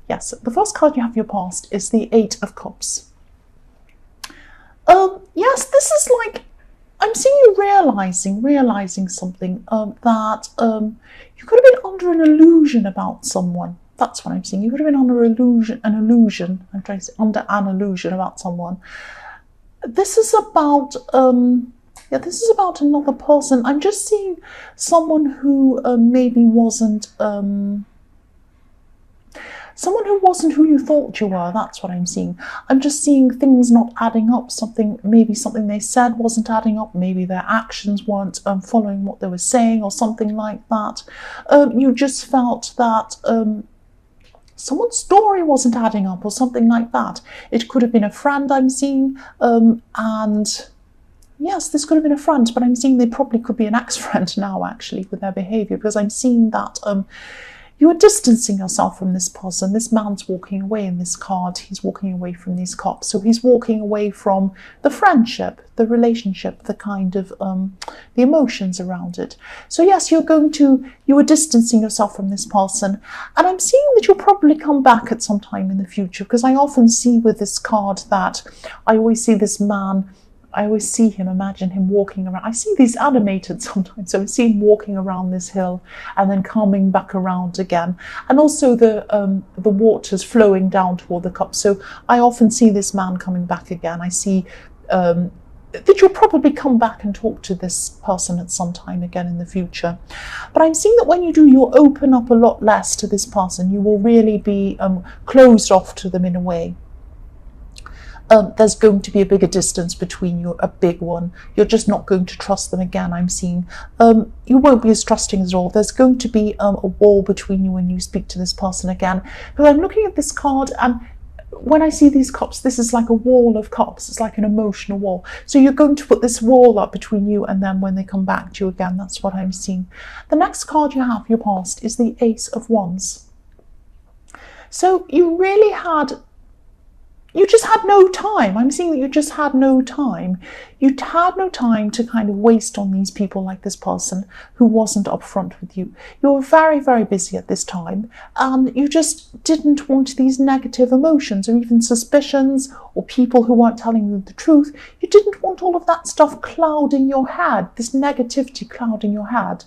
Yes, the first card you have for your past is the Eight of Cups. Yes, this is like, I'm seeing you realizing something, that you could have been under an illusion about someone. That's what I'm seeing. You could have been under an illusion. I'm trying to say under an illusion about someone. This is about, this is about another person. I'm just seeing someone who maybe wasn't, someone who wasn't who you thought you were. That's what I'm seeing. I'm just seeing things not adding up. Maybe something they said wasn't adding up. Maybe their actions weren't following what they were saying, or something like that. You just felt that someone's story wasn't adding up, or something like that. It could have been a friend, I'm seeing, and yes, this could have been a friend, but I'm seeing they probably could be an ex-friend now, actually, with their behaviour, because I'm seeing that you are distancing yourself from this person. This man's walking away in this card. He's walking away from these cups. So he's walking away from the friendship, the relationship, the kind of the emotions around it. So yes, you are distancing yourself from this person. And I'm seeing that you'll probably come back at some time in the future, because I often see with this card that I always see this man, I always see him, imagine him walking around. I see these animated sometimes, so I see him walking around this hill and then coming back around again. And also the waters flowing down toward the cup. So I often see this man coming back again. I see that you'll probably come back and talk to this person at some time again in the future. But I'm seeing that when you do, you'll open up a lot less to this person. You will really be closed off to them in a way. There's going to be a bigger distance between you, a big one. You're just not going to trust them again, I'm seeing. You won't be as trusting at all. There's going to be a wall between you when you speak to this person again. Because I'm looking at this card, and when I see these cups, this is like a wall of cups. It's like an emotional wall. So you're going to put this wall up between you and them when they come back to you again. That's what I'm seeing. The next card you have, your past, is the Ace of Wands. So you really just had no time. I'm seeing that you just had no time. You had no time to kind of waste on these people like this person who wasn't upfront with you. You were very, very busy at this time, and you just didn't want these negative emotions or even suspicions or people who weren't telling you the truth. You didn't want all of that stuff clouding your head, this negativity clouding your head.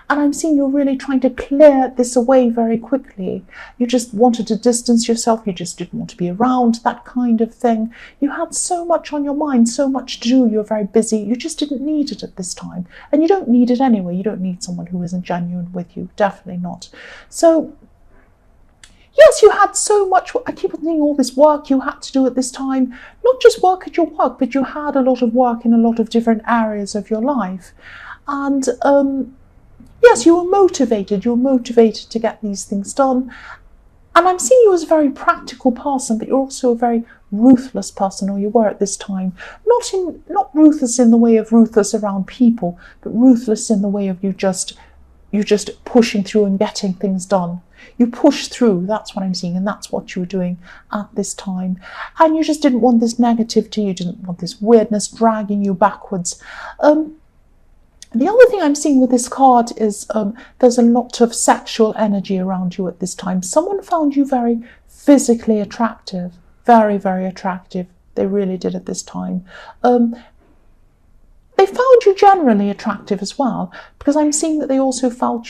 And I'm seeing you're really trying to clear this away very quickly. You just wanted to distance yourself. You just didn't want to be around that kind of thing. You had so much on your mind, so much to do. You're very busy. You just didn't need it at this time. And you don't need it anyway. You don't need someone who isn't genuine with you. Definitely not. So yes, you had so much. I keep on thinking all this work you had to do at this time. Not just work at your work, but you had a lot of work in a lot of different areas of your life. And yes, you were motivated. You were motivated to get these things done. And I'm seeing you as a very practical person, but you're also a very ruthless person, or you were at this time. Not ruthless in the way of ruthless around people, but ruthless in the way of you just pushing through and getting things done. You push through, that's what I'm seeing, and that's what you were doing at this time. And you just didn't want this negativity, you didn't want this weirdness dragging you backwards. The other thing I'm seeing with this card is there's a lot of sexual energy around you at this time. Someone found you very physically attractive, very, very attractive. They really did at this time. They found you generally attractive as well, because I'm seeing that they also found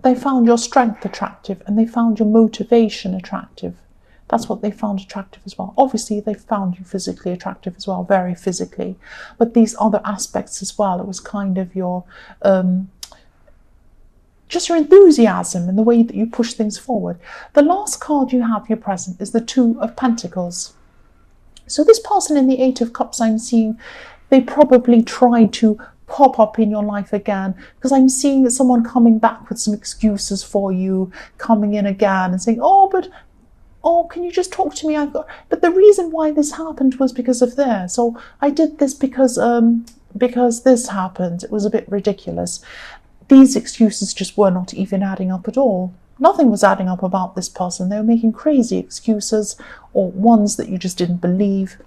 they found your strength attractive, and they found your motivation attractive. That's what they found attractive as well. Obviously, they found you physically attractive as well, very physically. But these other aspects as well, it was kind of your, just your enthusiasm and the way that you push things forward. The last card you have here present is the Two of Pentacles. So this person in the Eight of Cups, I'm seeing, they probably tried to pop up in your life again, because I'm seeing someone coming back with some excuses for you, coming in again and saying, oh, can you just talk to me? But the reason why this happened was because of this. Or I did this because this happened. It was a bit ridiculous. These excuses just were not even adding up at all. Nothing was adding up about this person. They were making crazy excuses, or ones that you just didn't believe.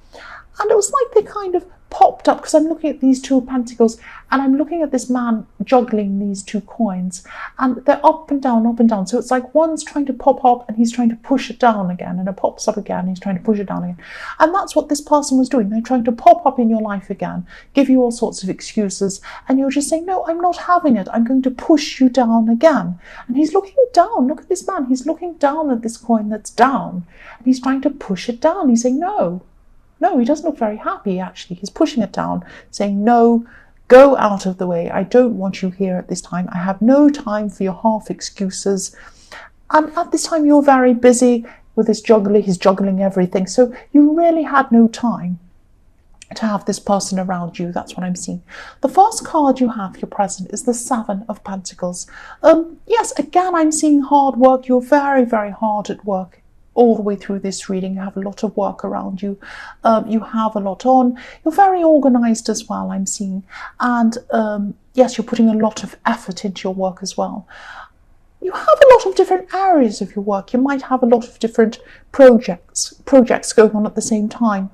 And it was like they kind of popped up because I'm looking at these Two of Pentacles and I'm looking at this man juggling these two coins, and they're up and down, up and down. So it's like one's trying to pop up and he's trying to push it down again, and it pops up again, he's trying to push it down again. And that's what this person was doing. They're trying to pop up in your life again, give you all sorts of excuses, and you're just saying, no, I'm not having it. I'm going to push you down again. And he's looking down. Look at this man. He's looking down at this coin that's down, and he's trying to push it down. He's saying, no, he doesn't look very happy, actually. He's pushing it down, saying, no, go out of the way. I don't want you here at this time. I have no time for your half excuses. And at this time, you're very busy with this juggler. He's juggling everything. So you really had no time to have this person around you. That's what I'm seeing. The first card you have, your present, is the Seven of Pentacles. Yes, again, I'm seeing hard work. You're very, very hard at work. All the way through this reading, you have a lot of work around you. You have a lot on. You're very organized as well, I'm seeing. And yes, you're putting a lot of effort into your work as well. You have a lot of different areas of your work. You might have a lot of different projects going on at the same time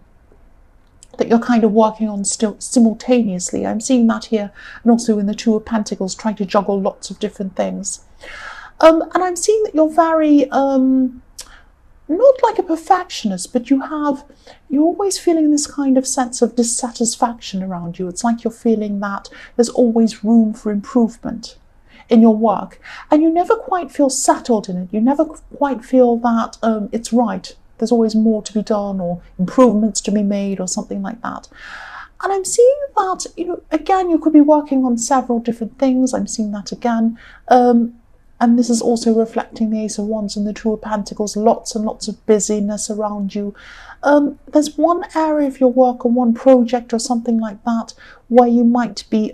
that you're kind of working on still simultaneously. I'm seeing that here, and also in the Two of Pentacles, trying to juggle lots of different things. And I'm seeing that you're very not like a perfectionist, but you're always feeling this kind of sense of dissatisfaction around you. It's like you're feeling that there's always room for improvement in your work, and you never quite feel settled in it. You never quite feel that it's right. There's always more to be done, or improvements to be made, or something like that. And I'm seeing that, again, you could be working on several different things. I'm seeing that again. And this is also reflecting the Ace of Wands and the Two of Pentacles, lots and lots of busyness around you. There's one area of your work or one project or something like that where you might be,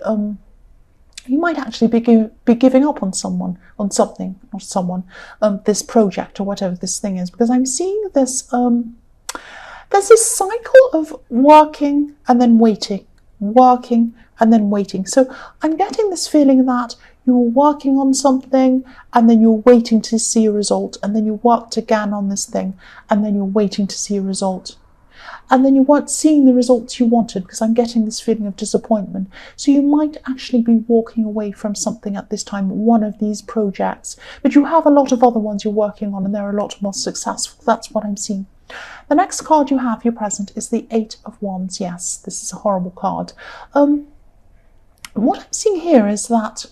you might actually be giving up on this project or whatever this thing is, because I'm seeing this, there's this cycle of working and then waiting, working and then waiting. So I'm getting this feeling that you're working on something and then you're waiting to see a result, and then you worked again on this thing and then you're waiting to see a result, and then you weren't seeing the results you wanted, because I'm getting this feeling of disappointment. So you might actually be walking away from something at this time, one of these projects, but you have a lot of other ones you're working on and they're a lot more successful. That's what I'm seeing. The next card you have, your present, is the Eight of Wands. Yes, this is a horrible card. What I'm seeing here is that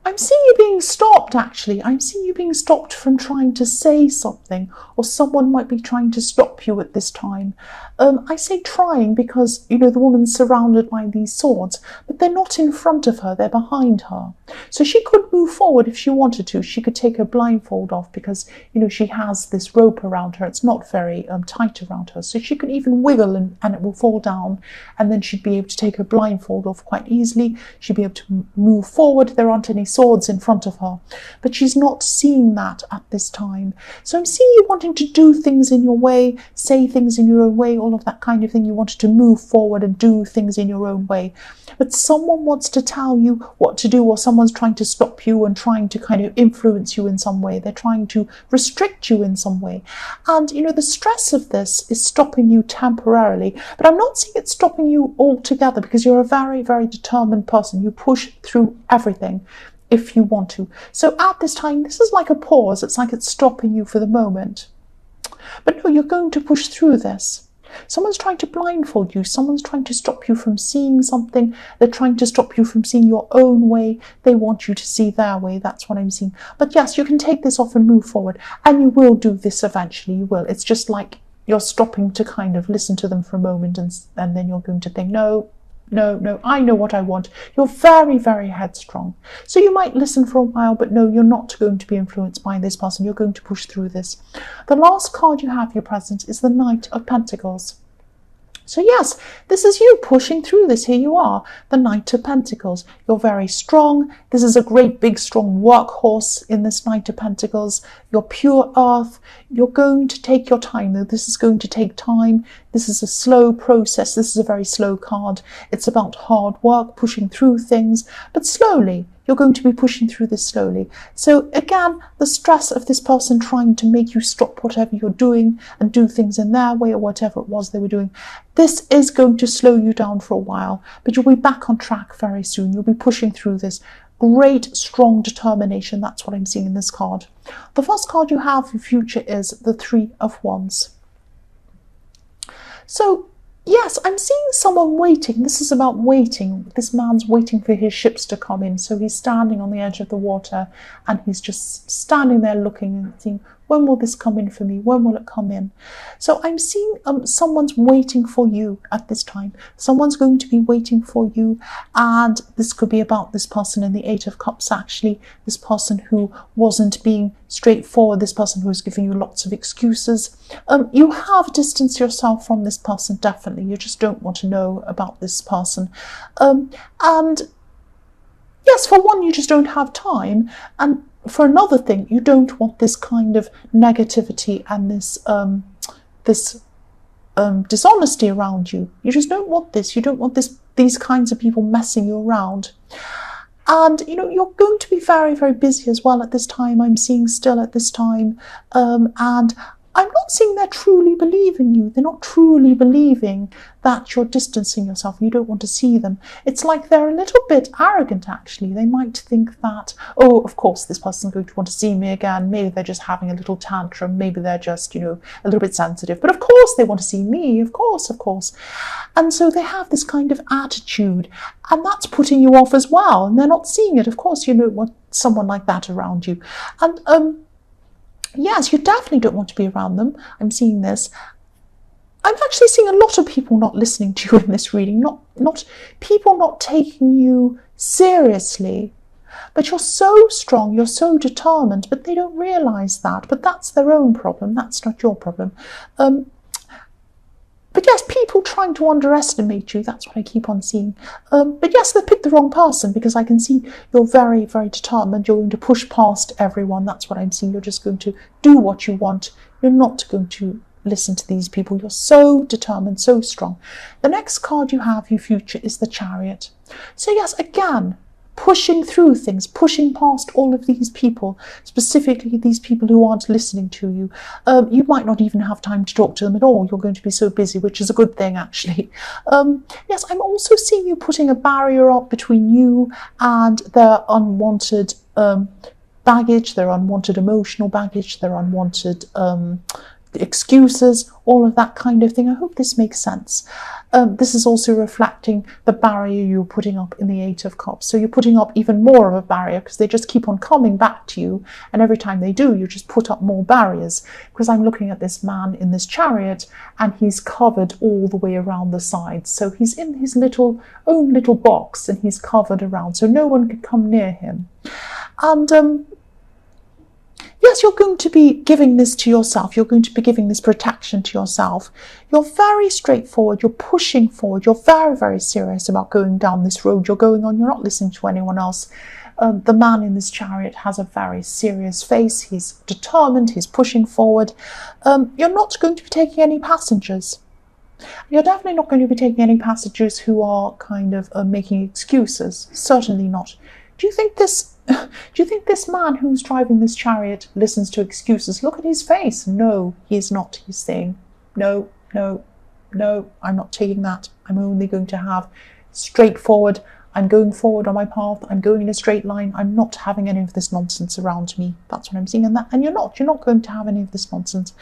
I'm seeing you being stopped, actually. I'm seeing you being stopped from trying to say something, or someone might be trying to stop you at this time. I say trying because, the woman's surrounded by these swords, but they're not in front of her, they're behind her. So she could move forward if she wanted to. She could take her blindfold off because, she has this rope around her. It's not very tight around her. So she could even wiggle and it will fall down, and then she'd be able to take her blindfold off quite easily. She'd be able to move forward. There aren't any swords in front of her, but she's not seeing that at this time. So I'm seeing you wanting to do things in your way, say things in your own way, all of that kind of thing. You wanted to move forward and do things in your own way, but someone wants to tell you what to do, or someone's trying to stop you and trying to kind of influence you in some way. They're trying to restrict you in some way, and the stress of this is stopping you temporarily, but I'm not seeing it stopping you altogether, because you're a very, very determined person. You push through everything if you want to. So at this time, this is like a pause. It's like it's stopping you for the moment. But no, you're going to push through this. Someone's trying to blindfold you. Someone's trying to stop you from seeing something. They're trying to stop you from seeing your own way. They want you to see their way. That's what I'm seeing. But yes, you can take this off and move forward. And you will do this eventually. You will. It's just like you're stopping to kind of listen to them for a moment, and then you're going to think, no, I know what I want. You're very, very headstrong. So you might listen for a while, but no, you're not going to be influenced by this person. You're going to push through this. The last card you have, your present, is the Knight of Pentacles. So yes, this is you pushing through this. Here you are, the Knight of Pentacles. You're very strong. This is a great, big, strong workhorse in this Knight of Pentacles. You're pure earth. You're going to take your time, though. This is going to take time. This is a slow process. This is a very slow card. It's about hard work, pushing through things, but slowly. You're going to be pushing through this slowly. So again, the stress of this person trying to make you stop whatever you're doing and do things in their way or whatever it was they were doing, this is going to slow you down for a while, but you'll be back on track very soon. You'll be pushing through this. Great, strong determination. That's what I'm seeing in this card. The first card you have for future is the Three of Wands. So, yes, I'm seeing someone waiting. This is about waiting. This man's waiting for his ships to come in. So he's standing on the edge of the water and he's just standing there looking and thinking, when will this come in for me? When will it come in? So I'm seeing someone's waiting for you at this time. Someone's going to be waiting for you. And this could be about this person in the Eight of Cups, actually. This person who wasn't being straightforward. This person who was giving you lots of excuses. You have distanced yourself from this person, definitely. You just don't want to know about this person. And yes, for one, you just don't have time. And for another thing, you don't want this kind of negativity and this dishonesty around you. You just don't want this. You don't want these kinds of people messing you around. And, you know, you're going to be very, very busy as well at this time. I'm seeing still at this time. And I'm not seeing they're truly believing you. They're not truly believing that you're distancing yourself. You don't want to see them. It's like they're a little bit arrogant, actually. They might think that, oh, of course, this person's going to want to see me again. Maybe they're just having a little tantrum. Maybe they're just, you know, a little bit sensitive. But of course they want to see me. Of course, of course. And so they have this kind of attitude. And that's putting you off as well. And they're not seeing it. Of course, you don't want someone like that around you. And, yes, you definitely don't want to be around them. I'm seeing this. I'm actually seeing a lot of people not listening to you in this reading, not people not taking you seriously. But you're so strong, you're so determined, but they don't realise that. But that's their own problem. That's not your problem. But yes, people trying to underestimate you, that's what I keep on seeing. But yes, they picked the wrong person, because I can see you're very, very determined. You're going to push past everyone. That's what I'm seeing. You're just going to do what you want. You're not going to listen to these people. You're so determined, so strong. The next card you have, your future, is the Chariot. So yes, again, pushing through things, pushing past all of these people, specifically these people who aren't listening to you. You might not even have time to talk to them at all. You're going to be so busy, which is a good thing, actually. Yes, I'm also seeing you putting a barrier up between you and their unwanted baggage, their unwanted emotional baggage, their unwanted excuses, all of that kind of thing. I hope this makes sense. This is also reflecting the barrier you're putting up in the Eight of Cups. So you're putting up even more of a barrier, because they just keep on coming back to you. And every time they do, you just put up more barriers. Because I'm looking at this man in this chariot, and he's covered all the way around the sides. So he's in his own little box, and he's covered around. So no one can come near him. And yes, you're going to be giving this to yourself. You're going to be giving this protection to yourself. You're very straightforward. You're pushing forward. You're very, very serious about going down this road you're going on. You're not listening to anyone else. The man in this chariot has a very serious face. He's determined. He's pushing forward. You're not going to be taking any passengers. You're definitely not going to be taking any passengers who are kind of making excuses. Certainly not. Do you think this man who's driving this chariot listens to excuses? Look at his face. No, he is not. He's saying, no, no, no, I'm not taking that. I'm only going to have straightforward. I'm going forward on my path. I'm going in a straight line. I'm not having any of this nonsense around me. That's what I'm seeing. And you're not going to have any of this nonsense.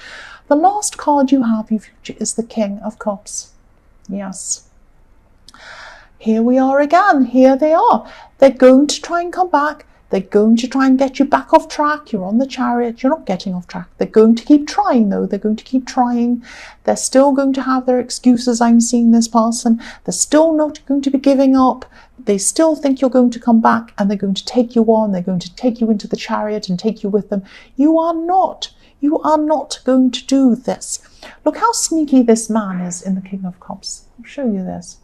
The last card you have, your future, is the King of Cups. Yes. Here we are again. Here they are. They're going to try and come back. They're going to try and get you back off track. You're on the chariot. You're not getting off track. They're going to keep trying, though. They're going to keep trying. They're still going to have their excuses. I'm seeing this person. They're still not going to be giving up. They still think you're going to come back, and they're going to take you on. They're going to take you into the chariot and take you with them. You are not. You are not going to do this. Look how sneaky this man is in the King of Cups. I'll show you this.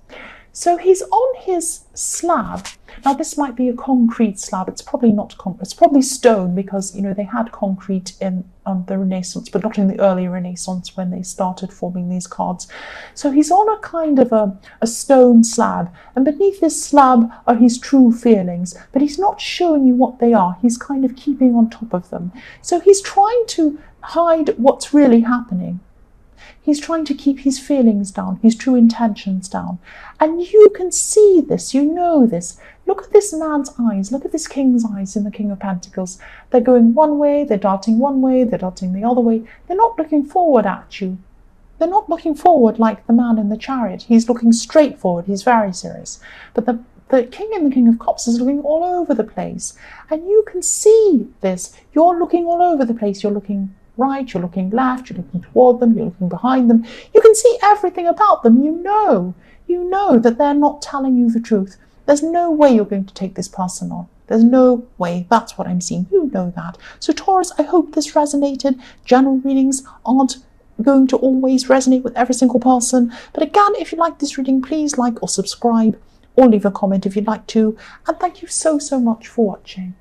So he's on his slab. Now this might be a concrete slab. It's probably not concrete. It's probably stone, because you know they had concrete in the Renaissance, but not in the early Renaissance when they started forming these cards. So he's on a kind of a stone slab, and beneath this slab are his true feelings, but he's not showing you what they are. He's kind of keeping on top of them. So he's trying to hide what's really happening. He's trying to keep his feelings down, his true intentions down. And you can see this, you know this. Look at this man's eyes, look at this king's eyes in the King of Pentacles. They're going one way, they're darting one way, they're darting the other way. They're not looking forward at you. They're not looking forward like the man in the chariot. He's looking straight forward, he's very serious. But the king in the King of Cups is looking all over the place. And you can see this. You're looking all over the place. You're looking right, you're looking left, you're looking toward them, you're looking behind them. You can see everything about them. You know that they're not telling you the truth. There's no way you're going to take this person on. There's no way. That's what I'm seeing. You know that. So Taurus, I hope this resonated. General readings aren't going to always resonate with every single person. But again, if you like this reading, please like or subscribe, or leave a comment if you'd like to. And thank you so much for watching.